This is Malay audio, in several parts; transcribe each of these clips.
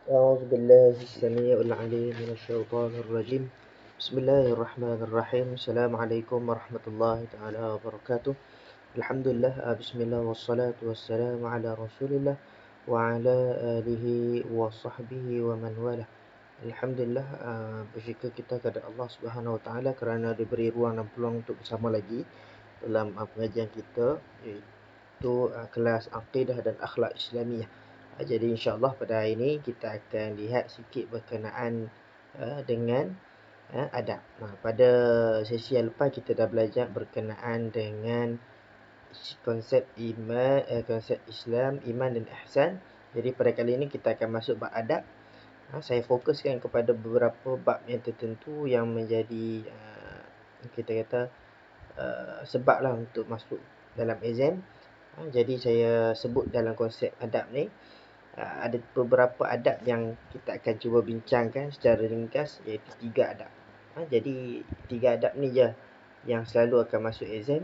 أعوذ بالله السميع العليم من الشيطان الرجيم. بسم الله الرحمن الرحيم. السلام عليكم ورحمة الله تعالى وبركاته. الحمد لله. بسم الله والصلاة والسلام على رسول الله وعلى آله وصحبه ومن والاه. Alhamdulillah, bersyukur kita kepada Allah Subhanahu Wa Taala kerana diberi ruang dan peluang untuk bersama lagi dalam pengajian kita, iaitu kelas Aqidah dan Akhlak Islamiyah. Jadi insya-Allah pada hari ini kita akan lihat sikit berkenaan dengan adab. Pada sesi yang lepas kita dah belajar berkenaan dengan konsep iman, konsep Islam, iman dan ihsan. Jadi pada kali ini kita akan masuk bab adab. Saya fokuskan kepada beberapa bab yang tertentu yang menjadi kita kata sebablah untuk masuk dalam exam. Jadi saya sebut dalam konsep adab ni ada beberapa adab yang kita akan cuba bincangkan secara ringkas, iaitu 3 adab. Jadi 3 adab ni je yang selalu akan masuk exam.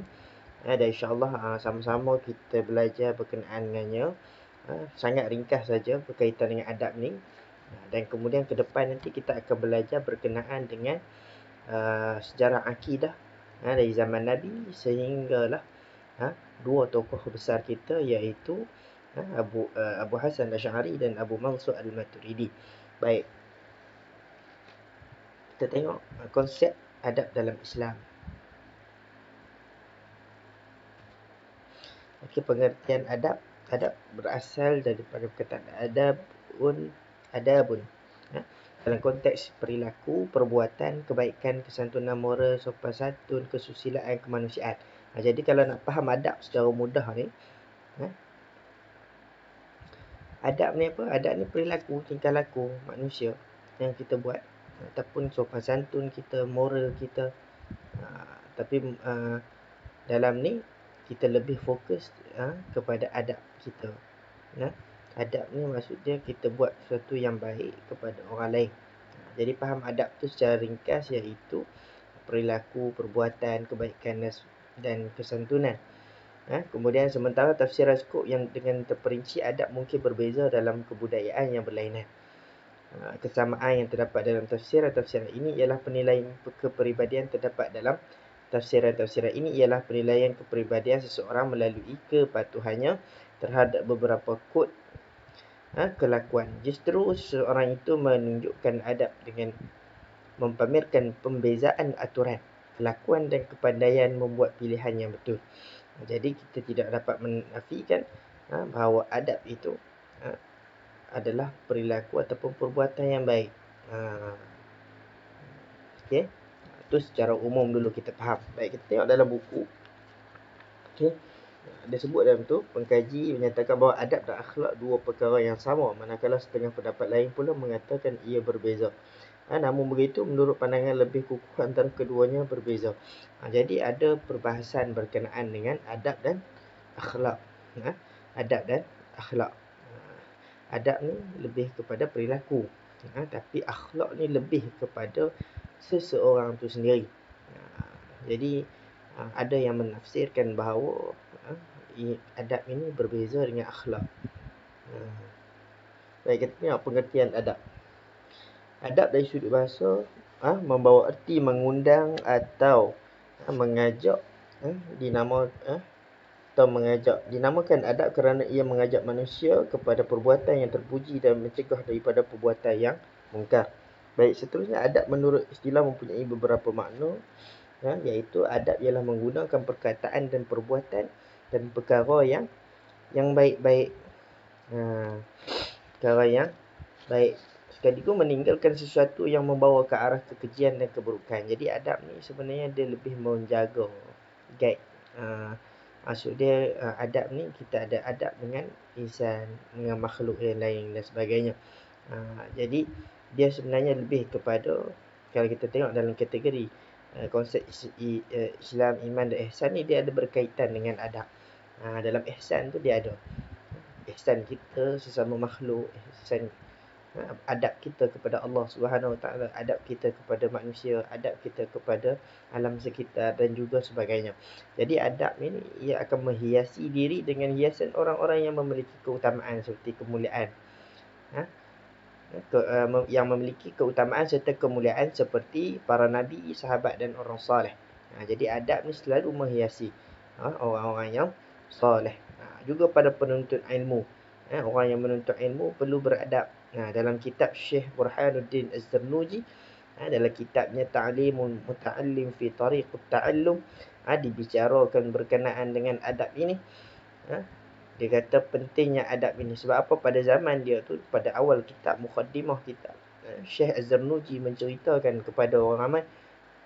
Dan insya-Allah sama-sama kita belajar berkenaan dengannya. Sangat ringkas saja berkaitan dengan adab ni. Dan kemudian ke depan nanti kita akan belajar berkenaan dengan sejarah akidah dari zaman Nabi sehinggalah dua tokoh besar kita, iaitu Abu Hasan Asy'ari dan Abu Mansur Al-Maturidi. Baik, kita tengok konsep adab dalam Islam. Okey, pengertian adab. Adab berasal daripada perkataan adabun. Dalam konteks perilaku, perbuatan, kebaikan, kesantunan moral, sopan santun, kesusilaan, kemanusiaan. Jadi kalau nak faham adab secara mudah ni, adab ni apa? Adab ni perilaku, tingkah laku manusia yang kita buat, ataupun sopan santun kita, moral kita. Tapi dalam ni kita lebih fokus kepada adab kita. Adab ni maksudnya kita buat sesuatu yang baik kepada orang lain. Jadi faham adab tu secara ringkas iaitu perilaku, perbuatan, kebaikan dan kesantunan. Kemudian sementara tafsiran skop yang dengan terperinci adab mungkin berbeza dalam kebudayaan yang berlainan. Kesamaan yang terdapat dalam tafsiran ini ialah penilaian kepribadian terdapat dalam tafsiran ini ialah penilaian kepribadian seseorang melalui kepatuhannya terhadap beberapa kod kelakuan. Justru seseorang itu menunjukkan adab dengan mempamerkan pembezaan aturan, kelakuan dan kepandaian membuat pilihan yang betul. Jadi kita tidak dapat menafikan bahawa adab itu adalah perilaku ataupun perbuatan yang baik. Okey. Itu secara umum dulu kita faham. Baik, kita tengok dalam buku. Okey. Dia sebut dalam tu, pengkaji menyatakan bahawa adab dan akhlak dua perkara yang sama, manakala setengah pendapat lain pula mengatakan ia berbeza. Namun begitu, menurut pandangan lebih kukuh antara keduanya berbeza. Jadi ada perbahasan berkenaan dengan adab dan akhlak. Adab dan akhlak. Adab ni lebih kepada perilaku. Tapi akhlak ni lebih kepada seseorang tu sendiri. Jadi ada yang menafsirkan bahawa adab ini berbeza dengan akhlak. Baik, kita tengok pengertian adab. Adab dari sudut bahasa membawa erti mengundang atau mengajak, dinamakan adab kerana ia mengajak manusia kepada perbuatan yang terpuji dan mencegah daripada perbuatan yang mungkar. Baik, seterusnya adab menurut istilah mempunyai beberapa makna, iaitu adab ialah menggunakan perkataan dan perbuatan dan perkara yang baik-baik. Perkara yang baik sekaligus meninggalkan sesuatu yang membawa ke arah kekejian dan keburukan. Jadi adab ni sebenarnya dia lebih menjaga, guide. Maksud dia adab ni kita ada adab dengan insan, dengan makhluk yang lain dan sebagainya. Jadi dia sebenarnya lebih kepada, kalau kita tengok dalam kategori konsep Islam, iman dan ihsan ni, dia ada berkaitan dengan adab. Dalam ihsan tu dia ada ihsan kita sesama makhluk, ihsan adab kita kepada Allah Subhanahu Wa Taala, adab kita kepada manusia, adab kita kepada alam sekitar dan juga sebagainya. Jadi adab ini ia akan menghiasi diri dengan hiasan orang-orang yang memiliki keutamaan seperti kemuliaan. yang memiliki keutamaan serta kemuliaan seperti para nabi, sahabat dan orang soleh. Jadi adab ni selalu menghiasi orang-orang yang soleh. Juga pada penuntut ilmu. Orang yang menuntut ilmu perlu beradab. Dalam kitab Syekh Burhanuddin Az-Zarnuji, dalam kitabnya Ta'limul Muta'allim fi Tariqut Ta'allum, dibicarakan berkenaan dengan adab ini. Dia kata pentingnya adab ini. Sebab apa? Pada zaman dia tu, pada awal kitab, mukaddimah kitab, Syekh Az-Zarnuji menceritakan kepada orang ramai,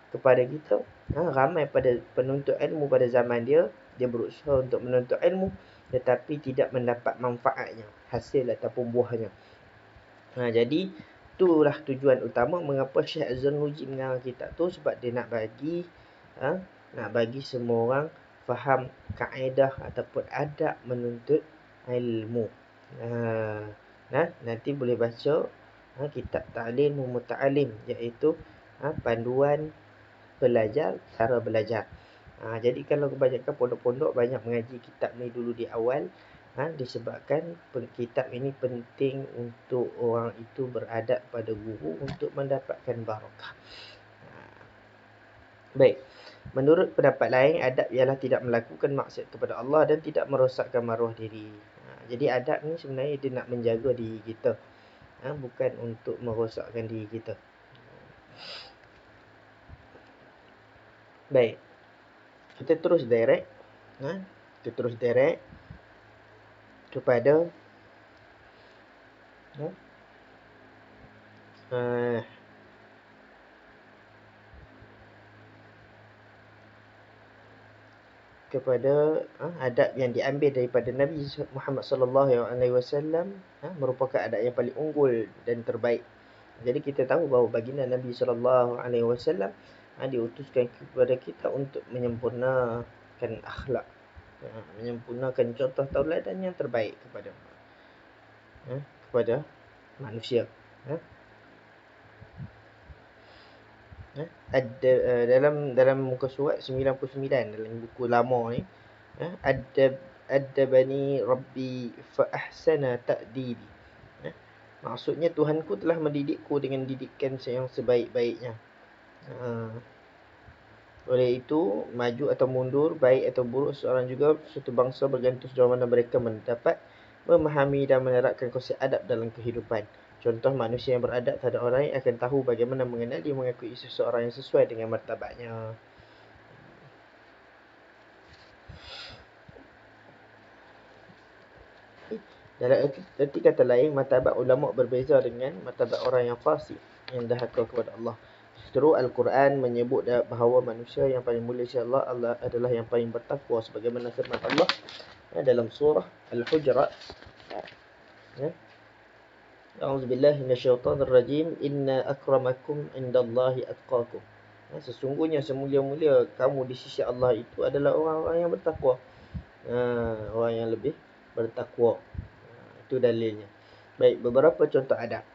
kepada kita, ramai pada penuntut ilmu pada zaman dia, dia berusaha untuk menuntut ilmu tetapi tidak mendapat manfaatnya, hasil ataupun buahnya. Jadi itulah tujuan utama mengapa Syekh Az-Zarnuji mengarang kitab tu, sebab dia nak bagi semua orang faham kaedah ataupun adab menuntut ilmu. Nanti boleh baca kitab Ta'limul Muta'allim, iaitu panduan belajar, cara belajar. Jadi kalau kebanyakan pondok-pondok banyak mengaji kitab ni dulu di awal, disebabkan kitab ini penting untuk orang itu beradab pada guru untuk mendapatkan barakah. Baik. Menurut pendapat lain, adab ialah tidak melakukan maksiat kepada Allah dan tidak merosakkan maruah diri. Jadi adab ni sebenarnya dia nak menjaga diri kita, bukan untuk merosakkan diri kita. Baik. Kita terus direct. Kita terus direct kepada adab yang diambil daripada Nabi Muhammad sallallahu alaihi wasallam, merupakan adab yang paling unggul dan terbaik. Jadi kita tahu bahawa baginda Nabi sallallahu alaihi wasallam diutuskan kepada kita untuk menyempurnakan akhlak, menyempurnakan contoh tauladan yang terbaik kepada manusia. Dalam muka surat 99 dalam buku lama ni, Adabani Rabbi fa ahsana ta'dibi. Maksudnya Tuhanku telah mendidikku dengan didikan yang sebaik-baiknya. Oleh itu, maju atau mundur, baik atau buruk seorang juga suatu bangsa bergantung sejauh mana mereka mendapat memahami dan menerapkan konsep adab dalam kehidupan. Contoh, manusia yang beradab terhadap orang lain akan tahu bagaimana mengenali mengakui seseorang yang sesuai dengan martabatnya. Dalam erti kata lain, martabat ulama berbeza dengan martabat orang yang fasik, yang dahaka kepada Allah. Seterusnya Al-Quran menyebut bahawa manusia yang paling mulia sisi Allah adalah yang paling bertakwa, sebagaimana firman Allah dalam surah Al-Hujurat. A'udzubillahi minasyaitonir rajim. Inna akramakum indallahi atqakum. Sesungguhnya semulia-mulia kamu di sisi Allah itu adalah orang-orang yang bertakwa. Orang yang lebih bertakwa. Itu dalilnya. Baik, beberapa contoh adab.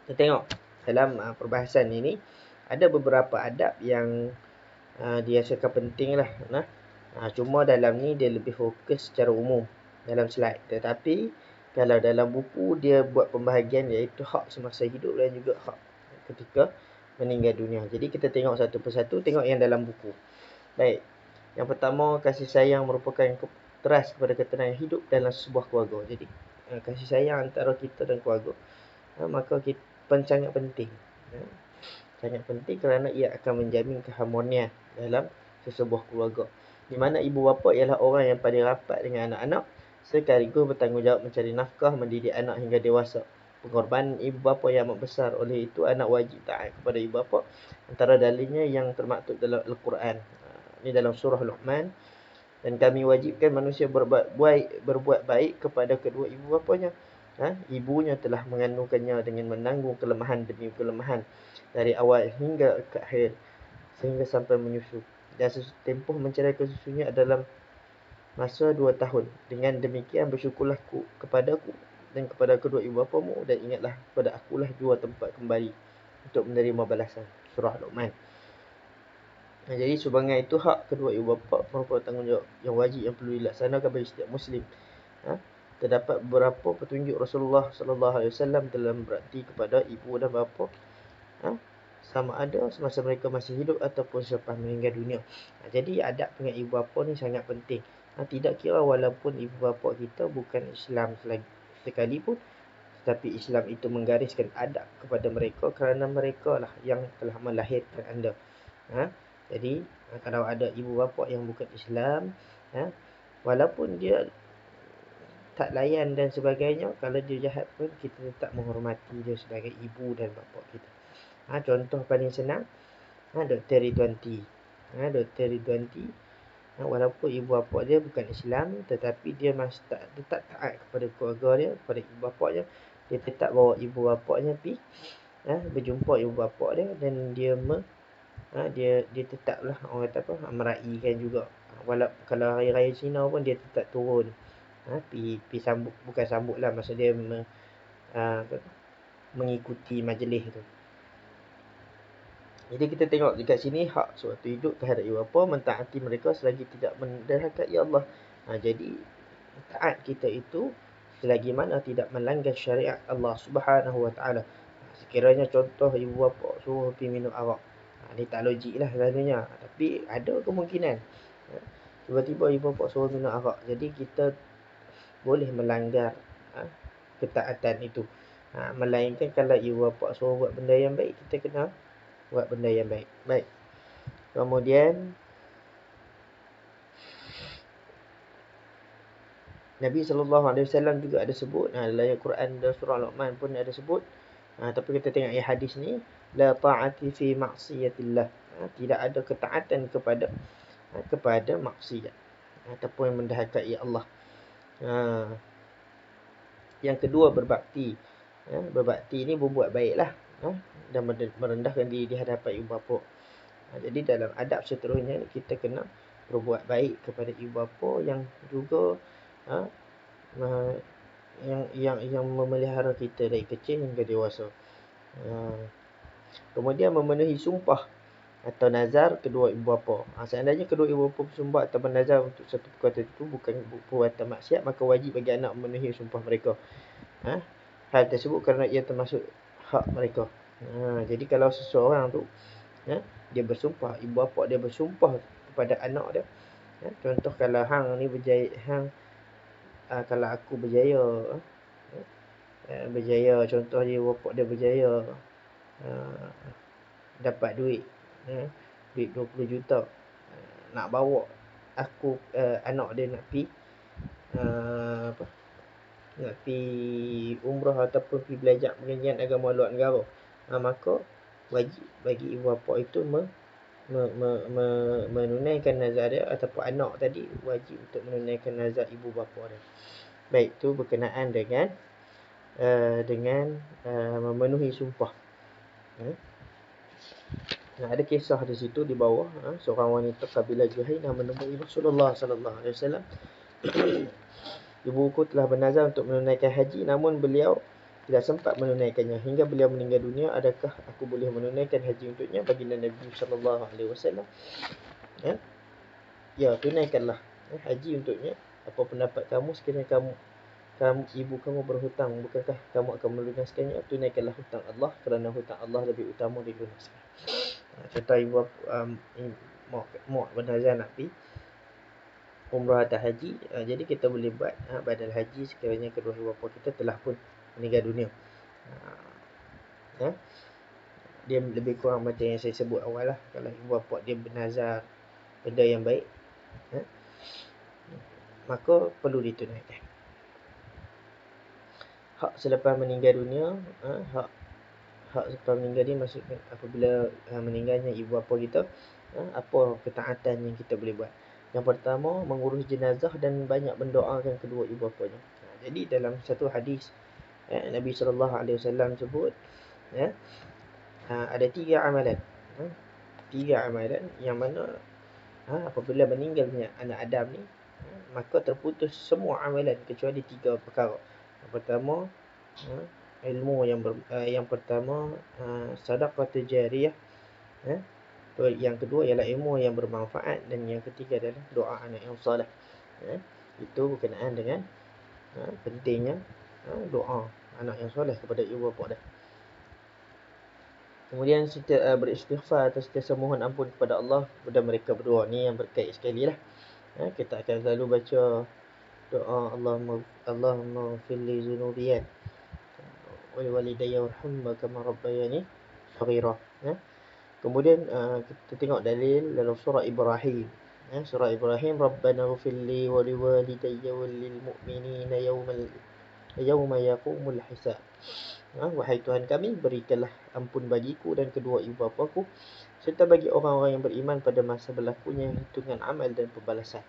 Kita tengok dalam perbahasan ini ada beberapa adab yang dirasakan penting lah. Cuma dalam ni dia lebih fokus secara umum dalam slide. Tetapi kalau dalam buku dia buat pembahagian iaitu hak semasa hidup dan juga hak ketika meninggal dunia. Jadi kita tengok satu persatu, tengok yang dalam buku. Baik. Yang pertama, kasih sayang merupakan teras kepada ketenangan hidup dalam sebuah keluarga. Jadi kasih sayang antara kita dan keluarga, maka kita sangat penting. Sangat penting kerana ia akan menjamin keharmonian dalam sesebuah keluarga, di mana ibu bapa ialah orang yang paling rapat dengan anak-anak, sekaligus bertanggungjawab mencari nafkah, mendidik anak hingga dewasa. Pengorbanan ibu bapa yang amat besar, oleh itu anak wajib taat kepada ibu bapa. Antara dalilnya yang termaktub dalam Al-Quran. Ini dalam surah Luqman. Dan kami wajibkan manusia berbuat baik kepada kedua ibu bapanya. Ibunya telah mengandungkannya dengan menanggung kelemahan demi kelemahan dari awal hingga ke akhir, sehingga sampai menyusu. Dan tempoh menceraikan susunya adalah masa 2 tahun. Dengan demikian bersyukurlah kepadaku dan kepada kedua ibu bapamu, dan ingatlah kepada akulah jua tempat kembali untuk menerima balasan. Surah Luqman. Jadi sumbangan itu hak kedua ibu bapa, merupakan tanggungjawab yang wajib yang perlu dilaksanakan bagi setiap muslim. terdapat beberapa petunjuk Rasulullah sallallahu alaihi wasallam dalam berakti kepada ibu dan bapa, sama ada semasa mereka masih hidup ataupun selepas meninggal dunia. Jadi adab dengan ibu bapa ni sangat penting. Tidak kira walaupun ibu bapa kita bukan Islam sekalipun, tetapi Islam itu menggariskan adab kepada mereka kerana mereka lah yang telah melahirkan anda. Jadi kalau ada ibu bapa yang bukan Islam, walaupun dia tak layan dan sebagainya, kalau dia jahat pun kita tetap menghormati dia sebagai ibu dan bapa kita. Contoh paling senang, Dr. Ridwanti. Dr. Ridwanti, walaupun ibu bapa dia bukan Islam, tetapi dia masih tetap taat kepada keluarga dia, kepada ibu bapa dia. Dia tetap bawa ibu bapanya pergi berjumpa ibu bapa dia, dan dia dia tetaplah orang kata apa, meraihkan juga. Walaupun kalau hari raya Cina pun dia tetap turun, pergi sambut, bukan sambut lah, maksud dia mengikuti majlis tu. Jadi kita tengok dekat sini, hak sewaktu hidup terhadap ibu bapa, mentaati mereka selagi tidak menderhakai Allah. Jadi taat kita itu selagi mana tidak melanggar syariat Allah Subhanahu wa taala. Sekiranya contoh ibu bapa suruh pergi minum arak, ni tak logik lah selalunya, tapi ada kemungkinan tiba-tiba ibu bapa suruh minum arak, jadi kita boleh melanggar ketaatan itu. Melainkan kalau ibu bapa suruh buat benda yang baik, kita kena buat benda yang baik. Baik. Kemudian Nabi SAW juga ada sebut, dalam ayat Quran dan surah Luqman pun ada sebut, tapi kita tengok ayat hadis ni, la ta'ati fi ma'siyatillah, tidak ada ketaatan kepada maksiat ataupun mendahului Allah. Yang kedua, berbakti. Berbakti ni berbuat baiklah, dan merendahkan diri di hadapan ibu bapa. Jadi dalam adab seterusnya kita kena berbuat baik kepada ibu bapa yang juga yang memelihara kita dari kecil hingga dewasa. Kemudian memenuhi sumpah atau nazar kedua ibu bapa. Seandainya kedua ibu bapa bersumpah atau bernazar untuk satu perkara itu bukan perbuatan maksiat, maka wajib bagi anak memenuhi sumpah mereka. Hal tersebut kerana ia termasuk hak mereka. Jadi kalau seseorang tu dia bersumpah, ibu bapa dia bersumpah kepada anak dia, contoh kalau hang ni berjaya, kalau aku berjaya, contoh ibu bapa dia berjaya dapat duit 20 juta, nak bawa aku, anak dia nak pi nak pi umrah ataupun pi belajar pengajian agama luar negara, maka wajib bagi ibu bapa itu menunaikan nazar dia, ataupun anak tadi wajib untuk menunaikan nazar ibu bapa dia. Baik, itu berkenaan dengan memenuhi sumpah. Ada kisah di situ di bawah, seorang wanita kabilah Juhainah menemui Rasulullah sallallahu alaihi wasallam. Ibuku telah bernazar untuk menunaikan haji, namun beliau tidak sempat menunaikannya hingga beliau meninggal dunia. Adakah aku boleh menunaikan haji untuknya? Baginda Nabi sallallahu alaihi wasallam, ya, tunaikanlah haji untuknya. Apa pendapat kamu sekiranya ibu kamu berhutang, bukankah kamu akan melunaskannya? Tunaikanlah hutang Allah, kerana hutang Allah lebih utama dilunaskan. Contoh ibu mak bernazar nak pergi umrah atau haji, jadi kita boleh buat badal haji sekiranya kedua ibu bapa kita telah pun meninggal dunia. Dia lebih kurang macam yang saya sebut awal lah. Kalau ibu bapa dia bernazar benda yang baik, maka perlu ditunaikan. Hak selepas meninggal dunia, hak selepas meninggal ni maksudnya apabila meninggalnya ibu bapa kita, apa ketaatan yang kita boleh buat? Yang pertama, mengurus jenazah dan banyak mendoakan kedua ibu bapanya. Jadi dalam satu hadis, Nabi SAW sebut, ada 3 amalan. 3 amalan yang mana apabila meninggalnya anak Adam ni, maka terputus semua amalan kecuali 3 perkara. Yang pertama, ilmu yang pertama, sadaqah jariyah. Yang kedua ialah ilmu yang bermanfaat, dan yang ketiga adalah doa anak yang soleh. Itu berkenaan dengan Pentingnya doa anak yang soleh kepada ibu bapa dia. Kemudian beristighfar atau sentiasa mohon ampun kepada Allah kepada mereka berdua. Ni yang berkait sekali lah. Kita akan selalu baca doa Allahumma fili zunubiyan wal walidayya warhamma kama rabbayani saghira. Kemudian kita tengok dalil dalam surah Ibrahim. Surah Ibrahim, Rabbana ighfirli wa liwalidayya wal lil mu'minina yawma yaqumul hisab. Wahai Tuhan kami, berikanlah ampun bagiku dan kedua ibu bapaku serta bagi orang-orang yang beriman pada masa berlakunya hitungan amal dan pembalasan.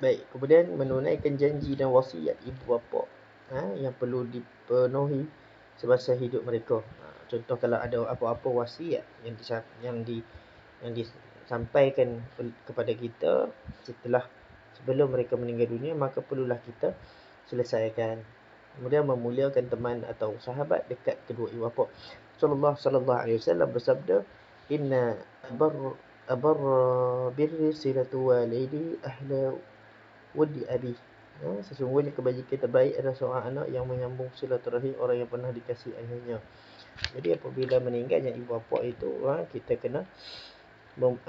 Baik, kemudian menunaikan janji dan wasiat ibu bapa yang perlu dipenuhi semasa hidup mereka. Contoh kalau ada apa-apa wasiat yang disampaikan kepada kita sebelum mereka meninggal dunia, maka perlulah kita selesaikan. Kemudian memuliakan teman atau sahabat dekat kedua ibu bapa. Rasulullah sallallahu alaihi wasallam bersabda, "Inna abar birri silatu walidi ahla wudi abi." Sesungguhnya kebajikan terbaik adalah seorang anak yang menyambung silaturahim orang yang pernah dikasihi ayahnya. Jadi apabila meninggalnya ibu bapa itu, kita kena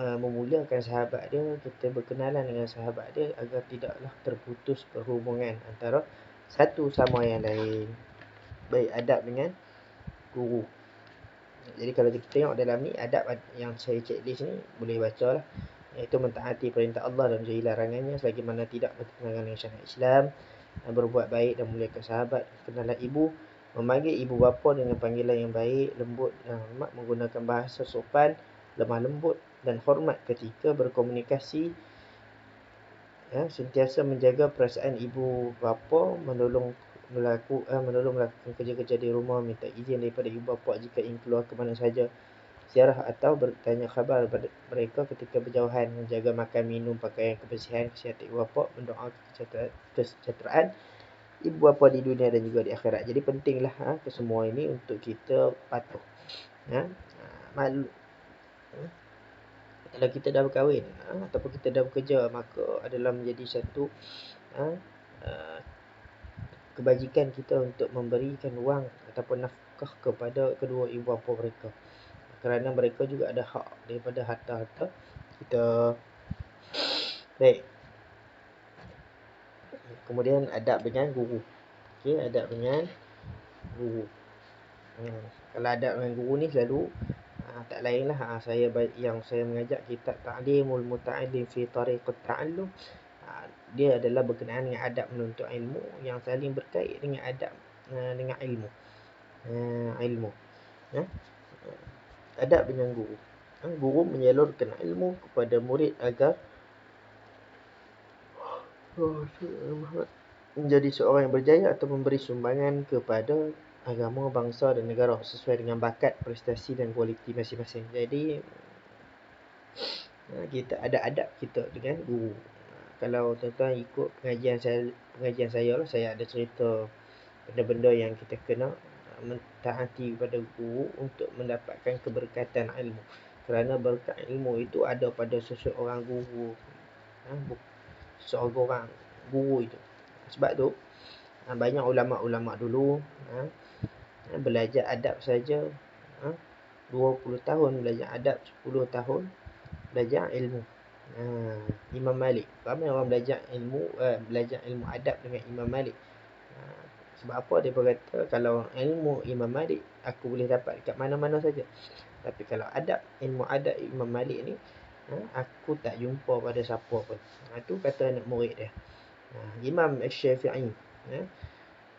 memuliakan sahabat dia, kita berkenalan dengan sahabat dia agar tidaklah terputus perhubungan antara satu sama yang lain. Baik, adab dengan guru. Jadi kalau kita tengok dalam ni, adab yang saya checklist ni boleh baca lah, iaitu mentaati perintah Allah dan menjauhi larangannya sebagaimana tidak bertentangan dengan syariat Islam, berbuat baik dan memuliakan sahabat, kenalan ibu, memanggil ibu bapa dengan panggilan yang baik, lembut dan hormat, menggunakan bahasa sopan, lemah lembut dan hormat ketika berkomunikasi, sentiasa menjaga perasaan ibu bapa, menolong melakukan kerja-kerja di rumah, minta izin daripada ibu bapa jika ingin keluar ke mana saja, ziarah atau bertanya khabar kepada mereka ketika berjauhan, menjaga makan minum, pakaian, kebersihan, kesihatan ibu bapa, mendoakan kesejahteraan ibu bapa di dunia dan juga di akhirat. Jadi pentinglah kesemua ini untuk kita patuh. Kalau kita dah berkahwin ataupun kita dah bekerja, maka adalah menjadi satu kebajikan kita untuk memberikan wang ataupun nafkah kepada kedua ibu bapa mereka, kerana mereka juga ada hak daripada harta-harta kita. Baik. Kemudian adab dengan guru. Adab dengan guru. Kalau adab dengan guru ni selalu tak lainlah yang saya mengajak kitab Ta'limul Muta'allim fi Tariqat Ta'allum. Dia adalah berkenaan dengan adab menuntut ilmu yang saling berkait dengan adab dengan ilmu. Adab dengan guru. Guru menyalurkan ilmu kepada murid agar menjadi seorang yang berjaya atau memberi sumbangan kepada agama, bangsa dan negara sesuai dengan bakat, prestasi dan kualiti masing-masing. Jadi kita ada adab kita dengan guru. Kalau tuan-tuan ikut pengajian saya lah, saya ada cerita benda-benda yang kita kena mentaati kepada guru untuk mendapatkan keberkatan ilmu. Kerana berkat ilmu itu ada pada seseorang guru, seorang guru itu. Sebab tu banyak ulama-ulama dulu belajar adab saja 20 tahun belajar adab, 10 tahun belajar ilmu. Imam Malik, ramai orang belajar ilmu adab dengan Imam Malik. Sebab apa? Dia berkata, kalau ilmu Imam Malik aku boleh dapat dekat mana-mana saja, tapi kalau ilmu adab Imam Malik ni aku tak jumpa pada siapa pun. Itu kata anak murid dia. Imam Syafi'i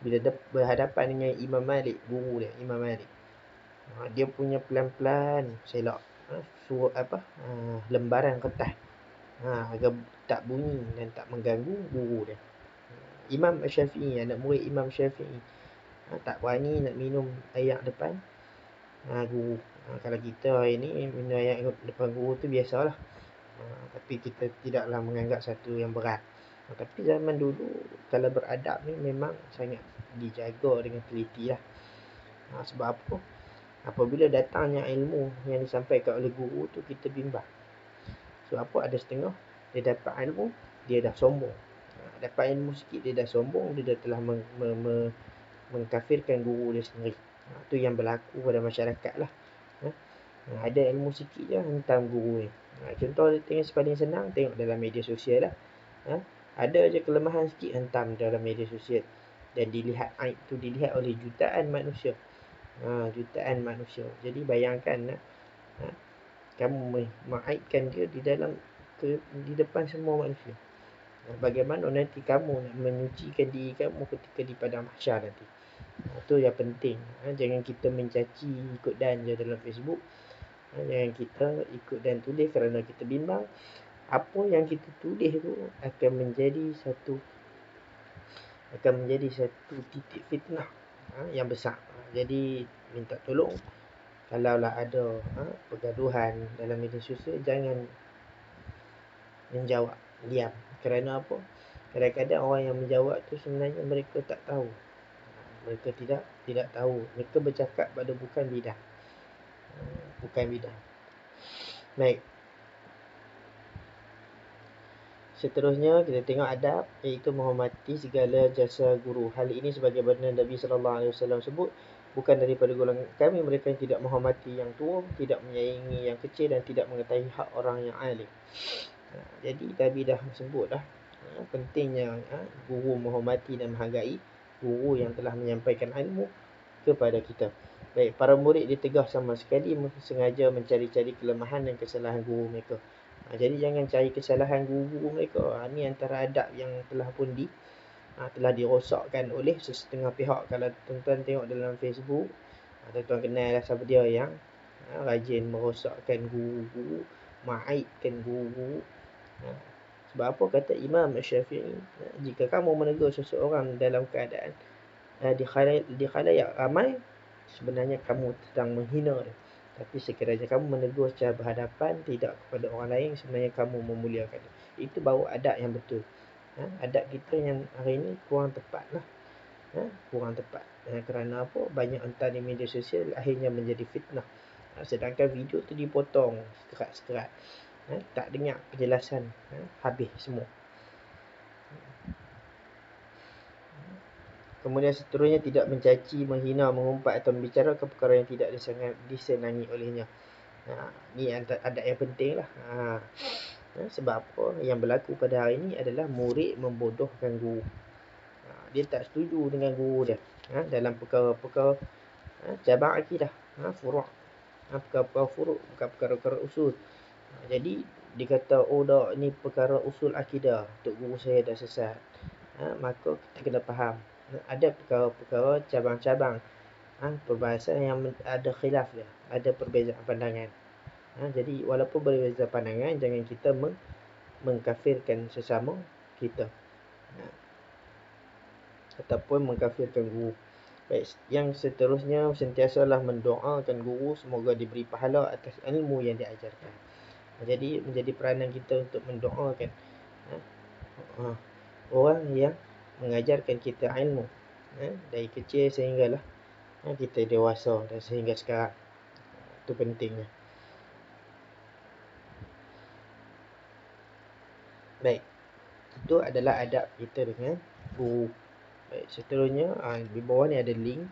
bila berhadapan dengan Imam Malik, guru dia Imam Malik, dia punya pelan-pelan selak lembaran kertas agar tak bunyi dan tak mengganggu guru dia. Imam Syafi'i, anak murid Imam Syafi'i, tak berani nak minum air depan guru. Kalau kita hari ni minum air depan guru tu biasalah, tapi kita tidaklah menganggap satu yang berat. Tapi zaman dulu kalau beradab ni memang sangat dijaga dengan teliti lah. Sebab apa? Apabila datangnya ilmu yang disampaikan oleh guru tu, kita bimbang. Sebab apa? Ada setengah dia dapat ilmu, dia dah sombong. Dapat ilmu sikit dia dah sombong, dia dah telah mengkafirkan guru dia sendiri. Itu yang berlaku pada masyarakat lah. Ada ilmu sikit je hentam guru ni. Contoh dia tengok paling senang, tengok dalam media sosial lah. Ada je kelemahan sikit, hentam dalam media sosial. Dan dilihat aib tu dilihat oleh jutaan manusia. Jutaan manusia. Jadi bayangkan kamu mengaibkan dia di depan semua manusia. Bagaimana nanti kamu nak menyucikan diri kamu ketika di padang mahsyar nanti. Itu yang penting. Jangan kita mencaci ikut dan je dalam Facebook. Jangan kita ikut dan tulis kerana kita bimbang. Apa yang kita tulis tu akan menjadi satu titik fitnah yang besar. Jadi minta tolong, kalaulah ada pergaduhan dalam media sosial, jangan menjawab, diam. Kerana apa? Kadang-kadang orang yang menjawab tu sebenarnya mereka tak tahu. Mereka tidak tahu. Mereka bercakap pada bukan bidah. Baik. Seterusnya kita tengok adab, iaitu menghormati segala jasa guru. Hal ini sebagaimana Nabi SAW sebut, bukan daripada golongan kami mereka yang tidak menghormati yang tua, tidak menyayangi yang kecil dan tidak mengetahui hak orang yang alim. Jadi Nabi dah sebut dah pentingnya guru menghormati dan menghargai guru yang telah menyampaikan ilmu kepada kita. Baik, para murid ditegah sama sekali sengaja mencari-cari kelemahan dan kesalahan guru mereka. Jadi jangan cari kesalahan guru mereka. Ini antara adab yang telah pun telah dirosakkan oleh sesetengah pihak. Kalau tuan-tuan tengok dalam Facebook, tuan-tuan kenal lah siapa dia yang rajin merosakkan guru-guru, mengaibkan guru. Sebab apa kata Imam Syafi'i, jika kamu menegur seseorang dalam keadaan di khalayak ramai, sebenarnya kamu sedang menghina dia. Tapi sekiranya kamu menegur secara berhadapan, tidak kepada orang lain, sebenarnya kamu memuliakan dia. Itu baru adab yang betul. Adab kita yang hari ini kurang tepat lah. Kurang tepat. Kerana apa? Banyak hantar di media sosial, akhirnya menjadi fitnah. Sedangkan video tu dipotong sekerat-sekerat. Tak dengar penjelasan. Habis semua. Kemudian seterusnya tidak mencaci, menghina, mengumpat atau membicarakan perkara yang tidak disenangi olehnya. Ini adab yang penting lah. Sebab apa? Yang berlaku pada hari ini adalah murid membodohkan guru. Dia tak setuju dengan guru dia. Dalam perkara-perkara cabang akidah. Furu'. Perkara-perkara furu', bukan perkara-perkara usul. Jadi dia kata, oh dah, ni perkara usul akidah, tok guru saya dah sesat. Maka kita kena faham, ada perkara-perkara cabang-cabang perbahasan yang ada khilaf dia, ada perbezaan pandangan. Jadi walaupun berbeza pandangan, jangan kita mengkafirkan sesama kita ataupun mengkafirkan guru. Baik, yang seterusnya sentiasalah mendoakan guru semoga diberi pahala atas ilmu yang diajarkan. Jadi menjadi peranan kita untuk mendoakan orang yang mengajarkan kita ilmu dari kecil sehinggalah kita dewasa dan sehingga sekarang. Itu pentingnya. Baik, itu adalah adab kita dengan guru. Baik, seterusnya di bawah ni ada link.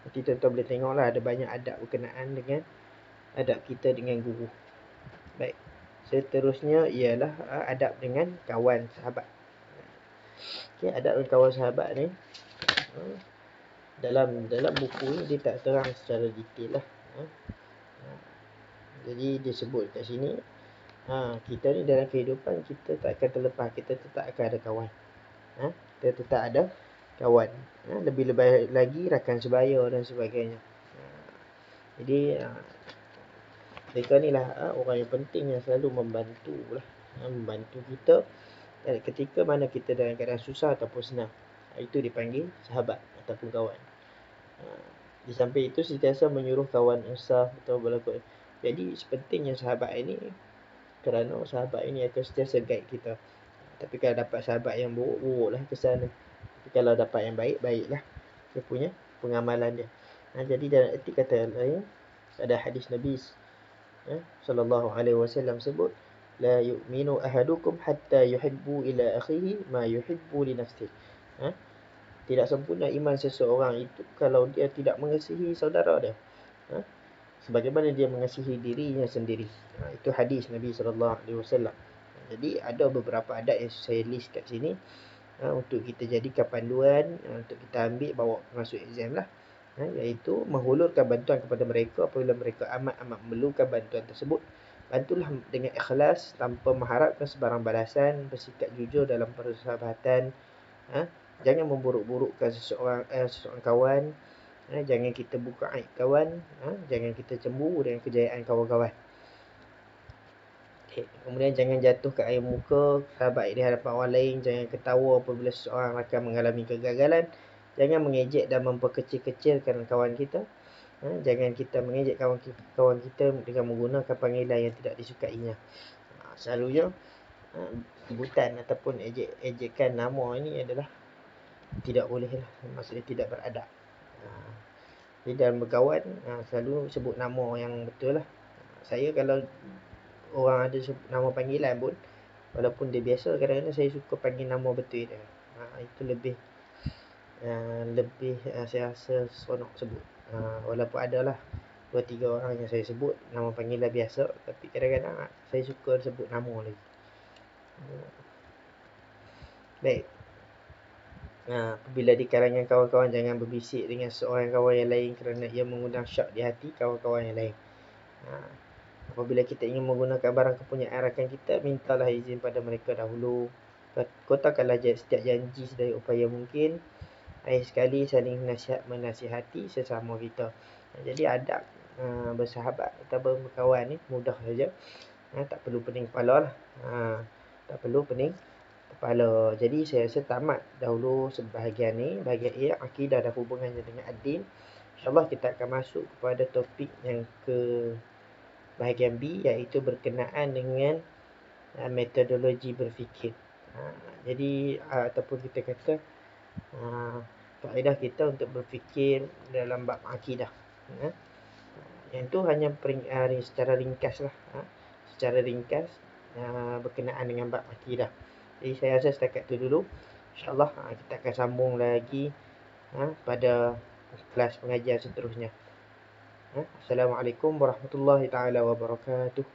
Nanti tuan-tuan boleh tengoklah, ada banyak adab berkenaan dengan adab kita dengan guru. Baik, seterusnya ialah adab dengan kawan sahabat. Okey, adab dengan kawan sahabat ni dalam buku ni dia tak terang secara detail lah. Jadi disebut kat sini, kita ni dalam kehidupan kita tak akan terlepas, kita tetap akan ada kawan. Kita tetap ada kawan. Lebih-lebih lagi rakan sebaya dan sebagainya. Jadi mereka ni lah orang yang penting yang selalu membantu lah, membantu kita ketika mana kita dalam keadaan susah ataupun senang. Itu dipanggil sahabat ataupun kawan. Di samping itu sentiasa menyuruh kawan insaf atau berlaku. Jadi sepentingnya sahabat ini, kerana sahabat ini akan sentiasa guide kita. Tapi kalau dapat sahabat yang buruk lah kesan. Tapi kalau dapat yang baik, baiklah dia punya pengamalan dia. Jadi dalam erti kata lain, ada hadis Nabi sallallahu alaihi wasallam sebut, la yu'minu ahadukum hatta yuhibbu ila akhihi ma yuhibbu li nafsihi. Tidak sempurna iman seseorang itu kalau dia tidak mengasihi saudara dia. Sebagaimana dia mengasihi dirinya sendiri. Itu hadis Nabi SAW. Jadi ada beberapa adat yang saya list kat sini untuk kita jadikan panduan, untuk kita ambil bawa masuk exam lah. Iaitu menghulurkan bantuan kepada mereka apabila mereka amat-amat memerlukan bantuan tersebut. Bantulah dengan ikhlas tanpa mengharapkan sebarang balasan, bersikap jujur dalam persahabatan. Jangan memburuk-burukkan seseorang kawan. Jangan kita buka aib kawan. Jangan kita cemburu dengan kejayaan kawan-kawan. Kemudian jangan jatuh ke air muka sahabat di hadapan orang lain. Jangan ketawa apabila seseorang akan mengalami kegagalan. Jangan mengejek dan memperkecil-kecilkan kawan kita. Jangan kita mengejek kawan kita dengan menggunakan panggilan yang tidak disukainya. Selalunya sebutan ataupun ejekan nama ini adalah tidak boleh lah. Maksudnya tidak beradab. Jadi dalam berkawan selalu sebut nama yang betul lah. Saya kalau orang ada sebut nama panggilan pun, walaupun dia biasa, kadang-kadang saya suka panggil nama betul dia. Itu lebih saya rasa seronok sebut. Walaupun adalah 2-3 orang yang saya sebut nama panggilan biasa, tapi kadang-kadang saya suka sebut nama lagi. Baik. Apabila di kalangan kawan-kawan, jangan berbisik dengan seorang kawan yang lain kerana ia mengundang syak di hati kawan-kawan yang lain. Apabila kita ingin menggunakan barang kepunyaan rakan kita, mintalah izin pada mereka dahulu. Kotakkanlah setiap janji sedaya upaya mungkin. Akhir sekali saling menasihati sesama kita. Jadi adab bersahabat atau berkawan ni mudah saja. Tak perlu pening kepala lah. Tak perlu pening kepala. Jadi saya rasa tamat dahulu sebahagian ni. Bahagian A, akidah dan hubungannya dengan ad-din. InsyaAllah kita akan masuk kepada topik yang ke bahagian B, iaitu berkenaan dengan metodologi berfikir. Jadi ataupun kita kata kaedah kita untuk berfikir dalam bab akidah. Yang tu hanya secara ringkas lah. Secara ringkas berkenaan dengan bab akidah. Jadi saya rasa setakat tu dulu. InsyaAllah kita akan sambung lagi pada kelas pengajian seterusnya. Assalamualaikum warahmatullahi taala wabarakatuh.